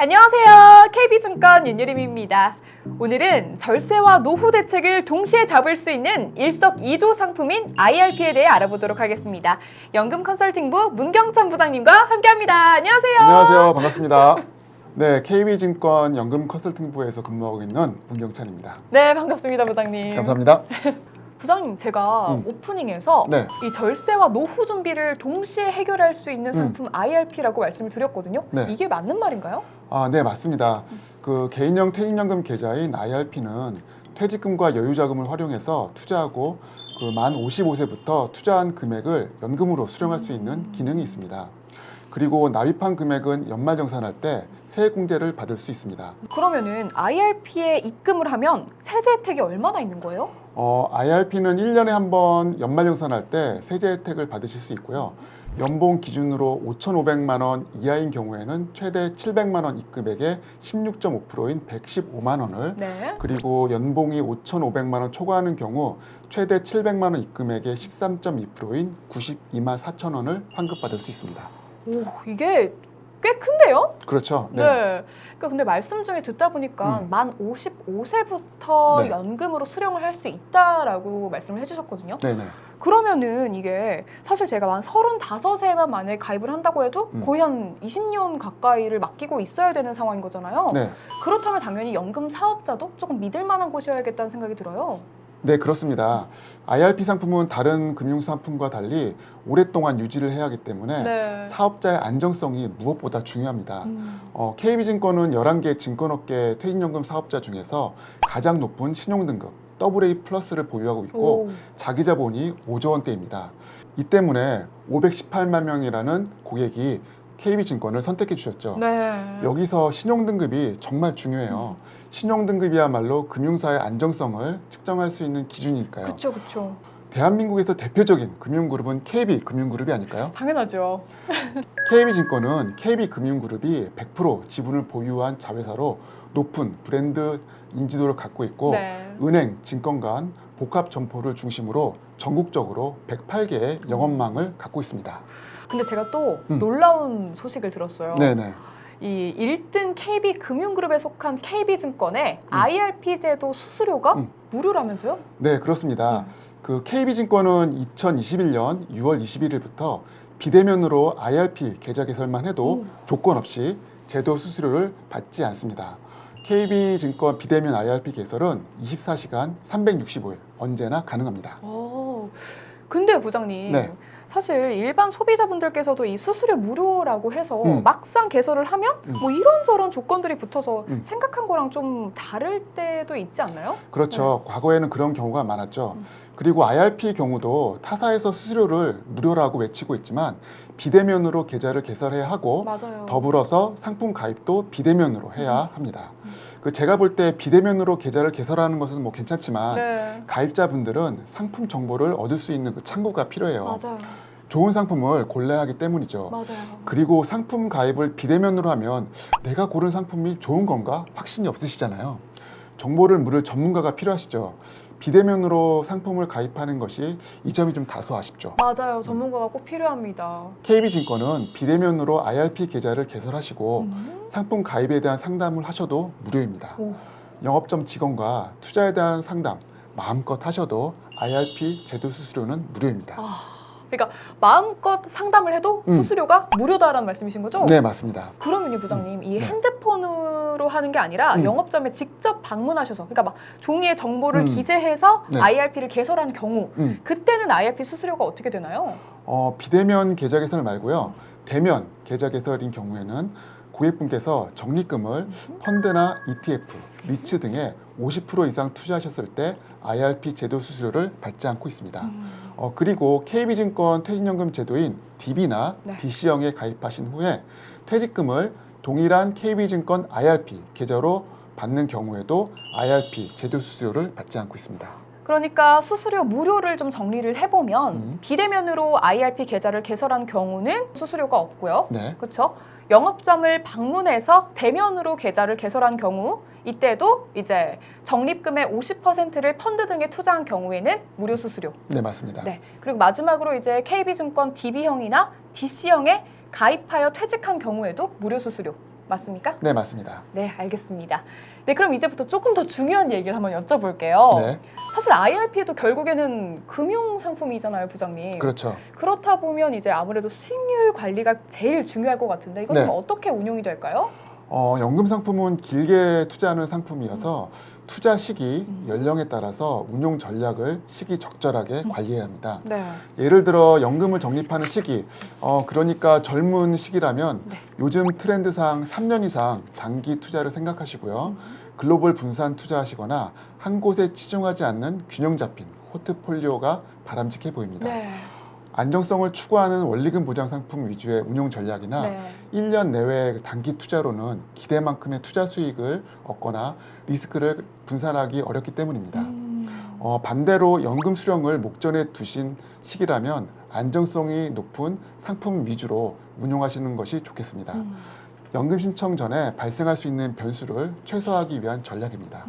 안녕하세요. KB증권 윤유림입니다. 오늘은 절세와 노후 대책을 동시에 잡을 수 있는 일석이조 상품인 IRP에 대해 알아보도록 하겠습니다. 연금 컨설팅부 문경천 부장님과 함께합니다. 안녕하세요. 안녕하세요. 반갑습니다. 네, KB증권 연금 컨설팅부에서 근무하고 있는 문경찬입니다. 네, 반갑습니다, 부장님. 감사합니다. 부장님, 제가 오프닝에서 네. 이 절세와 노후 준비를 동시에 해결할 수 있는 상품 IRP라고 말씀을 드렸거든요. 네. 이게 맞는 말인가요? 네, 맞습니다. 그 개인형 퇴직연금 계좌인 IRP는 퇴직금과 여유자금을 활용해서 투자하고 만 55세부터 투자한 금액을 연금으로 수령할 수 있는 기능이 있습니다. 그리고 납입한 금액은 연말정산할 때 세액공제를 받을 수 있습니다. 그러면은 IRP에 입금을 하면 세제 혜택이 얼마나 있는 거예요? IRP는 1년에 한 번 연말정산할 때 세제 혜택을 받으실 수 있고요. 연봉 기준으로 5,500만 원 이하인 경우에는 최대 700만 원 입금액의 16.5%인 115만 원을 네. 그리고 연봉이 5,500만 원 초과하는 경우 최대 700만 원 입금액의 13.2%인 92만 4천 원을 환급받을 수 있습니다. 오, 이게 꽤 큰데요? 그렇죠. 네. 그러니까 근데 말씀 중에 듣다 보니까 만 55세부터 네. 연금으로 수령을 할 수 있다라고 말씀을 해주셨거든요. 네네. 그러면은 이게 사실 제가 만 35세만 만약에 가입을 한다고 해도 거의 한 20년 가까이를 맡기고 있어야 되는 상황인 거잖아요. 네. 그렇다면 당연히 연금 사업자도 조금 믿을 만한 곳이어야겠다는 생각이 들어요. 네, 그렇습니다. IRP 상품은 다른 금융상품과 달리 오랫동안 유지를 해야 하기 때문에 네. 사업자의 안정성이 무엇보다 중요합니다. KB증권은 11개 증권업계 퇴직연금 사업자 중에서 가장 높은 신용등급 AA 플러스를 보유하고 있고 오. 자기자본이 5조 원대입니다. 이 때문에 518만 명이라는 고객이 KB증권을 선택해 주셨죠. 네. 여기서 신용등급이 정말 중요해요. 신용등급이야말로 금융사의 안정성을 측정할 수 있는 기준이니까요. 그렇죠, 그렇죠. 대한민국에서 대표적인 금융그룹은 KB금융그룹이 아닐까요? 당연하죠. KB증권은 KB금융그룹이 100% 지분을 보유한 자회사로 높은 브랜드 인지도를 갖고 있고 네. 은행, 증권 간 복합 점포를 중심으로 전국적으로 108개의 영업망을 갖고 있습니다. 근데 제가 또 놀라운 소식을 들었어요. 네네. 이 1등 KB금융그룹에 속한 KB증권의 IRP 제도 수수료가 무료라면서요? 네, 그렇습니다. 그 KB증권은 2021년 6월 21일부터 비대면으로 IRP 계좌 개설만 해도 조건 없이 제도 수수료를 받지 않습니다. KB증권 비대면 IRP 개설은 24시간 365일 언제나 가능합니다. 근데 부장님, 네. 사실 일반 소비자분들께서도 이 수수료 무료라고 해서 막상 개설을 하면 뭐 이런저런 조건들이 붙어서 생각한 거랑 좀 다를 때도 있지 않나요? 그렇죠. 과거에는 그런 경우가 많았죠. 그리고 IRP 경우도 타사에서 수수료를 무료라고 외치고 있지만 비대면으로 계좌를 개설해야 하고 맞아요. 더불어서 상품 가입도 비대면으로 해야 합니다. 제가 볼 때 비대면으로 계좌를 개설하는 것은 뭐 괜찮지만 네. 가입자분들은 상품 정보를 얻을 수 있는 그 창구가 필요해요. 맞아요. 좋은 상품을 골라야 하기 때문이죠. 맞아요. 그리고 상품 가입을 비대면으로 하면 내가 고른 상품이 좋은 건가 확신이 없으시잖아요. 정보를 물을 전문가가 필요하시죠. 비대면으로 상품을 가입하는 것이 이 점이 좀 다소 아쉽죠. 맞아요. 전문가가 꼭 필요합니다. KB증권은 비대면으로 IRP 계좌를 개설하시고 상품 가입에 대한 상담을 하셔도 무료입니다. 오. 영업점 직원과 투자에 대한 상담 마음껏 하셔도 IRP 제도 수수료는 무료입니다. 그러니까 마음껏 상담을 해도 수수료가 무료다라는 말씀이신 거죠? 네, 맞습니다. 그러면요, 부장님, 이 네. 핸드폰으로 하는 게 아니라 영업점에 직접 방문하셔서, 그러니까 막 종이에 정보를 기재해서 네. IRP를 개설한 경우, 그때는 IRP 수수료가 어떻게 되나요? 비대면 계좌 개설 말고요. 대면 계좌 개설인 경우에는 고객분께서 적립금을 펀드나 ETF, 리츠 등에 50% 이상 투자하셨을 때 IRP 제도 수수료를 받지 않고 있습니다. 그리고 KB증권 퇴직연금 제도인 DB나 네. DC형에 가입하신 후에 퇴직금을 동일한 KB증권 IRP 계좌로 받는 경우에도 IRP 제도 수수료를 받지 않고 있습니다. 그러니까 수수료 무료를 좀 정리를 해보면 비대면으로 IRP 계좌를 개설한 경우는 수수료가 없고요. 네. 그렇죠? 영업점을 방문해서 대면으로 계좌를 개설한 경우 이때도 이제 적립금의 50%를 펀드 등에 투자한 경우에는 무료 수수료. 네, 맞습니다. 네. 그리고 마지막으로 이제 KB증권 DB형이나 DC형에 가입하여 퇴직한 경우에도 무료 수수료. 맞습니까? 네, 맞습니다. 네, 알겠습니다. 네, 그럼 이제부터 조금 더 중요한 얘기를 한번 여쭤볼게요. 네, 사실 IRP도 결국에는 금융 상품이잖아요, 부장님. 그렇죠. 그렇다 보면 이제 아무래도 수익률 관리가 제일 중요할 것 같은데 이건 네. 좀 어떻게 운용이 될까요? 연금 상품은 길게 투자하는 상품이어서 투자 시기, 음. 연령에 따라서 운용 전략을 시기적절하게 관리해야 합니다. 네. 예를 들어 연금을 적립하는 시기, 그러니까 젊은 시기라면 네. 요즘 트렌드상 3년 이상 장기 투자를 생각하시고요. 글로벌 분산 투자하시거나 한 곳에 치중하지 않는 균형 잡힌 포트폴리오가 바람직해 보입니다. 네. 안정성을 추구하는 원리금 보장 상품 위주의 운용 전략이나 네. 1년 내외 단기 투자로는 기대만큼의 투자 수익을 얻거나 리스크를 분산하기 어렵기 때문입니다. 반대로 연금 수령을 목전에 두신 시기라면 안정성이 높은 상품 위주로 운용하시는 것이 좋겠습니다. 연금 신청 전에 발생할 수 있는 변수를 최소화하기 위한 전략입니다.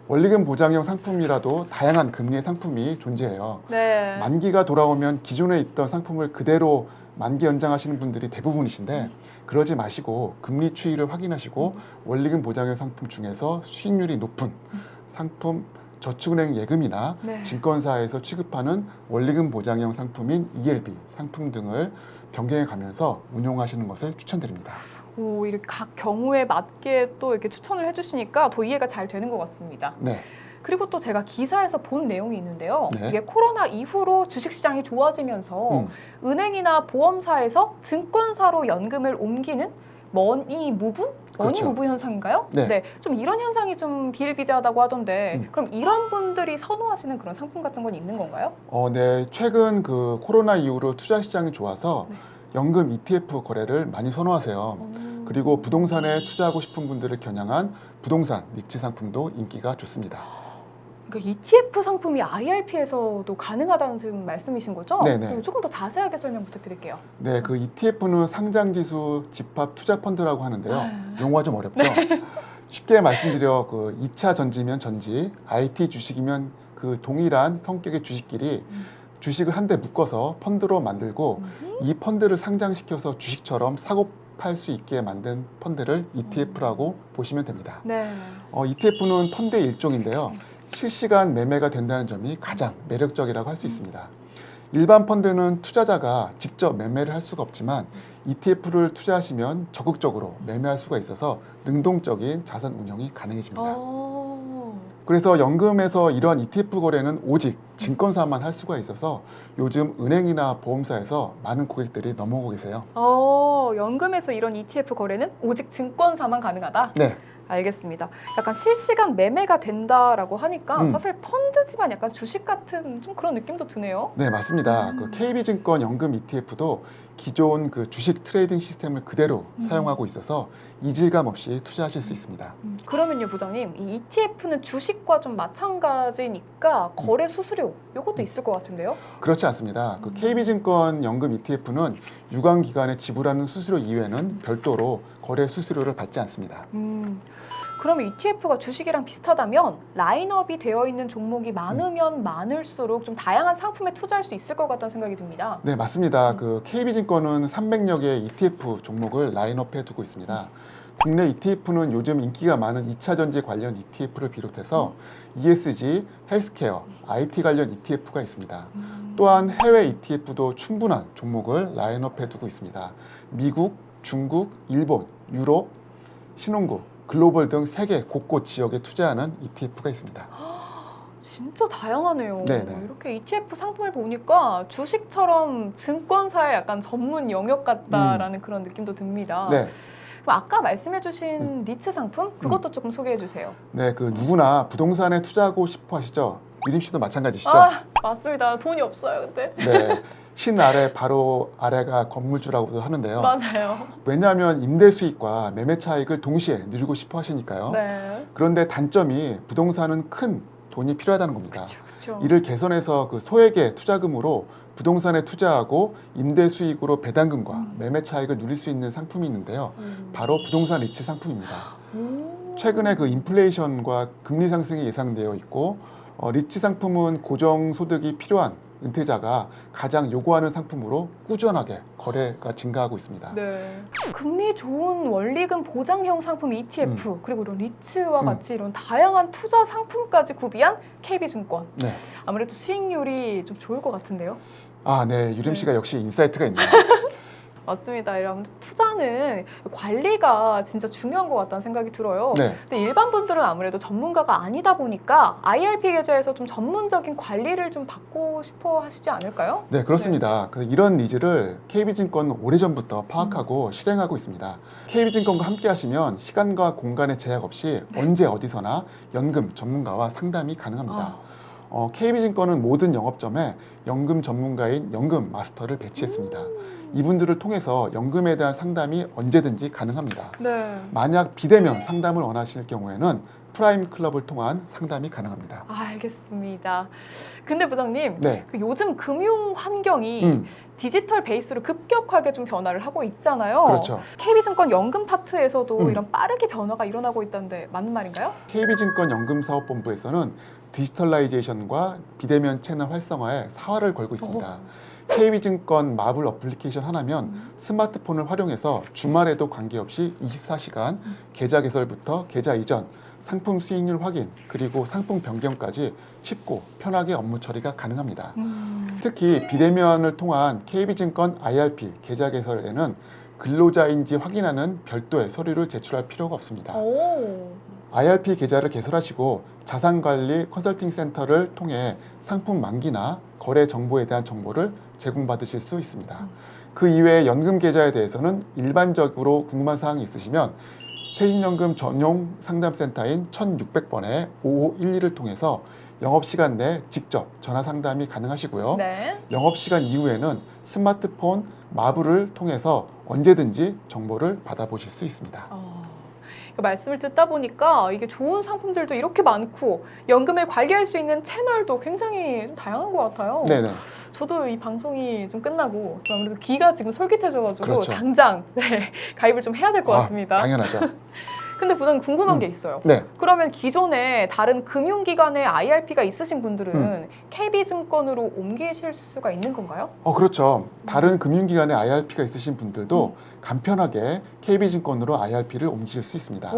원리금 보장형 상품이라도 다양한 금리의 상품이 존재해요. 네. 만기가 돌아오면 기존에 있던 상품을 그대로 만기 연장하시는 분들이 대부분이신데 그러지 마시고 금리 추이를 확인하시고 원리금 보장형 상품 중에서 수익률이 높은 상품 저축은행 예금이나 네. 증권사에서 취급하는 원리금 보장형 상품인 ELB 상품 등을 변경해 가면서 운용하시는 것을 추천드립니다. 오, 이렇게 각 경우에 맞게 또 이렇게 추천을 해주시니까 더 이해가 잘 되는 것 같습니다. 네, 그리고 또 제가 기사에서 본 내용이 있는데요. 네. 이게 코로나 이후로 주식시장이 좋아지면서 음. 은행이나 보험사에서 증권사로 연금을 옮기는 머니 무브? 머니 그렇죠. 무브 현상인가요? 네. 좀 이런 현상이 좀 비일비재하다고 하던데 음. 그럼 이런 분들이 선호하시는 그런 상품 같은 건 있는 건가요? 네, 최근 그 코로나 이후로 투자 시장이 좋아서 네. 연금 ETF 거래를 많이 선호하세요. 그리고 부동산에 투자하고 싶은 분들을 겨냥한 부동산 리츠 상품도 인기가 좋습니다. 그러니까 ETF 상품이 IRP에서도 가능하다는 지금 말씀이신 거죠? 네네. 그럼 조금 더 자세하게 설명 부탁드릴게요. 네, 그 ETF는 상장지수 집합 투자 펀드라고 하는데요. 네. 용어가 좀 어렵죠? 쉽게 말씀드려 그 2차 전지면 전지, IT 주식이면 그 동일한 성격의 주식끼리 주식을 한데 묶어서 펀드로 만들고 이 펀드를 상장시켜서 주식처럼 사고 팔 수 있게 만든 펀드를 ETF라고 보시면 됩니다. 네. ETF는 펀드의 일종인데요. 실시간 매매가 된다는 점이 가장 매력적이라고 할 수 있습니다. 일반 펀드는 투자자가 직접 매매를 할 수가 없지만 ETF를 투자하시면 적극적으로 매매할 수가 있어서 능동적인 자산 운영이 가능해집니다. 그래서 연금에서 이러한 ETF 거래는 오직 증권사만 할 수가 있어서 요즘 은행이나 보험사에서 많은 고객들이 넘어오고 계세요. 연금에서 이런 ETF 거래는 오직 증권사만 가능하다? 네, 알겠습니다. 약간 실시간 매매가 된다라고 하니까 사실 펀드지만 약간 주식 같은 좀 그런 느낌도 드네요. 네, 맞습니다. 그 KB증권 연금 ETF도 기존 그 주식 트레이딩 시스템을 그대로 사용하고 있어서 이질감 없이 투자하실 수 있습니다. 그러면요, 부장님, 이 ETF는 주식과 좀 마찬가지니까 거래 수수료 이것도 있을 것 같은데요? 그렇지 않습니다. 그 KB증권 연금 ETF는 유관 기관에 지불하는 수수료 이외에는 별도로 거래 수수료를 받지 않습니다. 그러면 ETF가 주식이랑 비슷하다면 라인업이 되어 있는 종목이 많으면 많을수록 좀 다양한 상품에 투자할 수 있을 것 같다는 생각이 듭니다. 네, 맞습니다. 그 KB증권은 300여 개의 ETF 종목을 라인업해 두고 있습니다. 국내 ETF는 요즘 인기가 많은 2차 전지 관련 ETF를 비롯해서 ESG, 헬스케어, IT 관련 ETF가 있습니다. 또한 해외 ETF도 충분한 종목을 라인업해 두고 있습니다. 미국, 중국, 일본, 유럽, 신혼국, 글로벌 등 세계 곳곳 지역에 투자하는 ETF가 있습니다. 진짜 다양하네요. 네네. 이렇게 ETF 상품을 보니까 주식처럼 증권사의 약간 전문 영역 같다라는 그런 느낌도 듭니다. 네, 그럼 아까 말씀해주신 리츠 상품 그것도 조금 소개해주세요. 네, 그 누구나 부동산에 투자하고 싶어 하시죠? 미림 씨도 마찬가지시죠? 맞습니다. 돈이 없어요, 근데. 네, 신 아래 바로 아래가 건물주라고도 하는데요. 맞아요. 왜냐하면 임대 수익과 매매 차익을 동시에 누리고 싶어 하시니까요. 네. 그런데 단점이 부동산은 큰 돈이 필요하다는 겁니다. 그렇죠. 이를 개선해서 그 소액의 투자금으로 부동산에 투자하고 임대 수익으로 배당금과 매매 차익을 누릴 수 있는 상품이 있는데요. 바로 부동산 리츠 상품입니다. 최근에 그 인플레이션과 금리 상승이 예상되어 있고 리츠 상품은 고정 소득이 필요한 은퇴자가 가장 요구하는 상품으로 꾸준하게 거래가 증가하고 있습니다. 네. 금리 좋은 원리금 보장형 상품 ETF 그리고 이런 리츠와 같이 이런 다양한 투자 상품까지 구비한 KB증권. 네. 아무래도 수익률이 좀 좋을 것 같은데요. 아, 네. 유림 씨가 역시 인사이트가 있네요. 맞습니다. 이런 투자는 관리가 진짜 중요한 것 같다는 생각이 들어요. 네. 근데 일반 분들은 아무래도 전문가가 아니다 보니까 IRP 계좌에서 좀 전문적인 관리를 좀 받고 싶어 하시지 않을까요? 네, 그렇습니다. 그래서 이런 니즈를 KB증권은 오래전부터 파악하고 실행하고 있습니다. KB증권과 함께 하시면 시간과 공간의 제약 없이 언제 어디서나 연금 전문가와 상담이 가능합니다. KB증권은 모든 영업점에 연금 전문가인 연금 마스터를 배치했습니다. 이분들을 통해서 연금에 대한 상담이 언제든지 가능합니다. 네. 만약 비대면 상담을 원하실 경우에는 프라임 클럽을 통한 상담이 가능합니다. 알겠습니다. 근데 부장님, 네. 그 요즘 금융 환경이 디지털 베이스로 급격하게 좀 변화를 하고 있잖아요. 그렇죠. KB증권 연금 파트에서도 음. 이런 빠르게 변화가 일어나고 있다는데 맞는 말인가요? KB증권 연금사업본부에서는 디지털라이제이션과 비대면 채널 활성화에 사활을 걸고 있습니다. KB증권 마블 어플리케이션 하나면 스마트폰을 활용해서 주말에도 관계없이 24시간 계좌 개설부터 계좌 이전, 상품 수익률 확인, 그리고 상품 변경까지 쉽고 편하게 업무 처리가 가능합니다. 특히 비대면을 통한 KB증권 IRP 계좌 개설에는 근로자인지 확인하는 별도의 서류를 제출할 필요가 없습니다. 오. IRP 계좌를 개설하시고 자산관리 컨설팅 센터를 통해 상품 만기나 거래 정보에 대한 정보를 제공받으실 수 있습니다. 그 이외에 연금 계좌에 대해서는 일반적으로 궁금한 사항이 있으시면 퇴직연금 전용 상담센터인 1600번의 5511을 통해서 영업시간 내 직접 전화 상담이 가능하시고요. 네. 영업시간 이후에는 스마트폰 마블을 통해서 언제든지 정보를 받아보실 수 있습니다. 그 말씀을 듣다 보니까 이게 좋은 상품들도 이렇게 많고 연금을 관리할 수 있는 채널도 굉장히 좀 다양한 것 같아요. 네네. 저도 이 방송이 좀 끝나고 좀 아무래도 귀가 지금 솔깃해져가지고 그렇죠. 당장 가입을 좀 해야 될 것 같습니다. 당연하죠. 근데 부장님 궁금한 게 있어요. 네. 그러면 기존에 다른 금융기관에 IRP가 있으신 분들은 KB증권으로 옮기실 수가 있는 건가요? 그렇죠. 다른 금융기관에 IRP가 있으신 분들도 간편하게 KB증권으로 IRP를 옮기실 수 있습니다.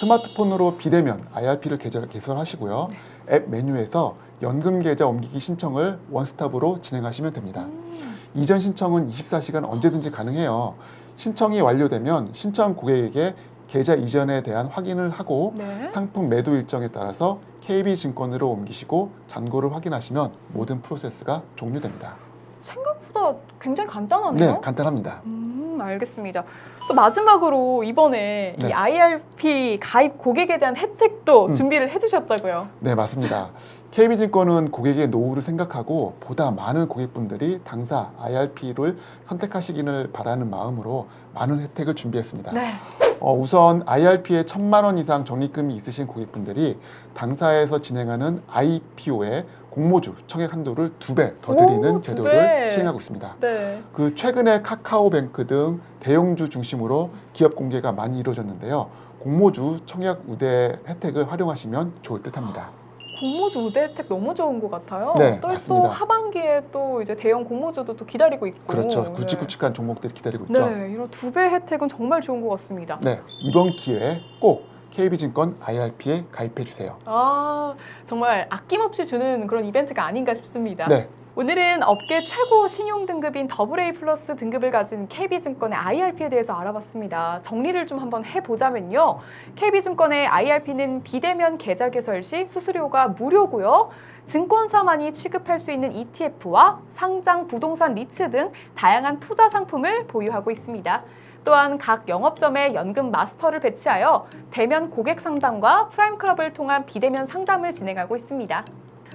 스마트폰으로 비대면 IRP를 개설하시고요. 앱 메뉴에서 연금 계좌 옮기기 신청을 원스톱으로 진행하시면 됩니다. 이전 신청은 24시간 언제든지 가능해요. 신청이 완료되면 신청 고객에게 계좌 이전에 대한 확인을 하고 네. 상품 매도 일정에 따라서 KB증권으로 옮기시고 잔고를 확인하시면 모든 프로세스가 종료됩니다. 생각보다 굉장히 간단하네요. 네, 간단합니다. 알겠습니다. 또 마지막으로 이번에 네. 이 IRP 가입 고객에 대한 혜택도 음. 준비를 해주셨다고요. 네, 맞습니다. KB증권은 고객의 노후를 생각하고 보다 많은 고객분들이 당사 IRP를 선택하시기를 바라는 마음으로 많은 혜택을 준비했습니다. 네. 우선 IRP에 1,000만 원 이상 적립금이 있으신 고객분들이 당사에서 진행하는 IPO에 공모주 청약 한도를 2배 더 드리는 오, 제도를 2배. 시행하고 있습니다. 네. 그 최근에 카카오뱅크 등 대형주 중심으로 기업 공개가 많이 이루어졌는데요. 공모주 청약 우대 혜택을 활용하시면 좋을 듯합니다. 공모주 우대 혜택 너무 좋은 것 같아요. 네, 또 맞습니다. 하반기에 또 이제 대형 공모주도 또 기다리고 있고. 그렇죠. 굵직굵직한 종목들이 기다리고 있죠. 네, 이런 2배 혜택은 정말 좋은 것 같습니다. 네, 이번 기회에 꼭 KB증권 IRP에 가입해 주세요. 정말 아낌없이 주는 그런 이벤트가 아닌가 싶습니다. 네, 오늘은 업계 최고 신용 등급인 AA 플러스 등급을 가진 KB증권의 IRP에 대해서 알아봤습니다. 정리를 좀 한번 해보자면요. KB증권의 IRP는 비대면 계좌 개설 시 수수료가 무료고요. 증권사만이 취급할 수 있는 ETF와 상장 부동산 리츠 등 다양한 투자 상품을 보유하고 있습니다. 또한 각 영업점에 연금 마스터를 배치하여 대면 고객 상담과 프라임 클럽을 통한 비대면 상담을 진행하고 있습니다.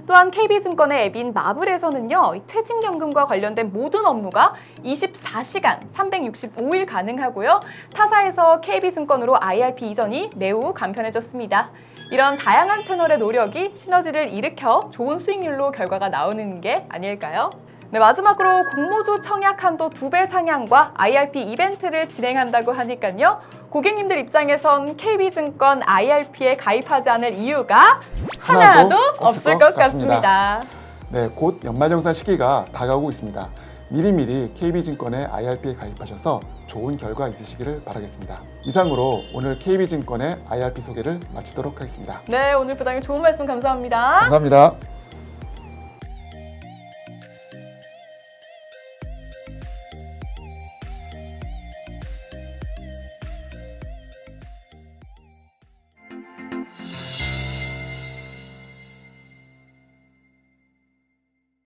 또한 KB증권의 앱인 마블에서는요, 퇴직연금과 관련된 모든 업무가 24시간 365일 가능하고요. 타사에서 KB증권으로 IRP 이전이 매우 간편해졌습니다. 이런 다양한 채널의 노력이 시너지를 일으켜 좋은 수익률로 결과가 나오는 게 아닐까요? 네, 마지막으로 공모주 청약 한도 2배 상향과 IRP 이벤트를 진행한다고 하니까요. 고객님들 입장에선 KB증권 IRP에 가입하지 않을 이유가 하나도 없을 것 같습니다. 네, 곧 연말정산 시기가 다가오고 있습니다. 미리미리 KB증권의 IRP에 가입하셔서 좋은 결과 있으시기를 바라겠습니다. 이상으로 오늘 KB증권의 IRP 소개를 마치도록 하겠습니다. 네, 오늘 부장님 좋은 말씀 감사합니다. 감사합니다.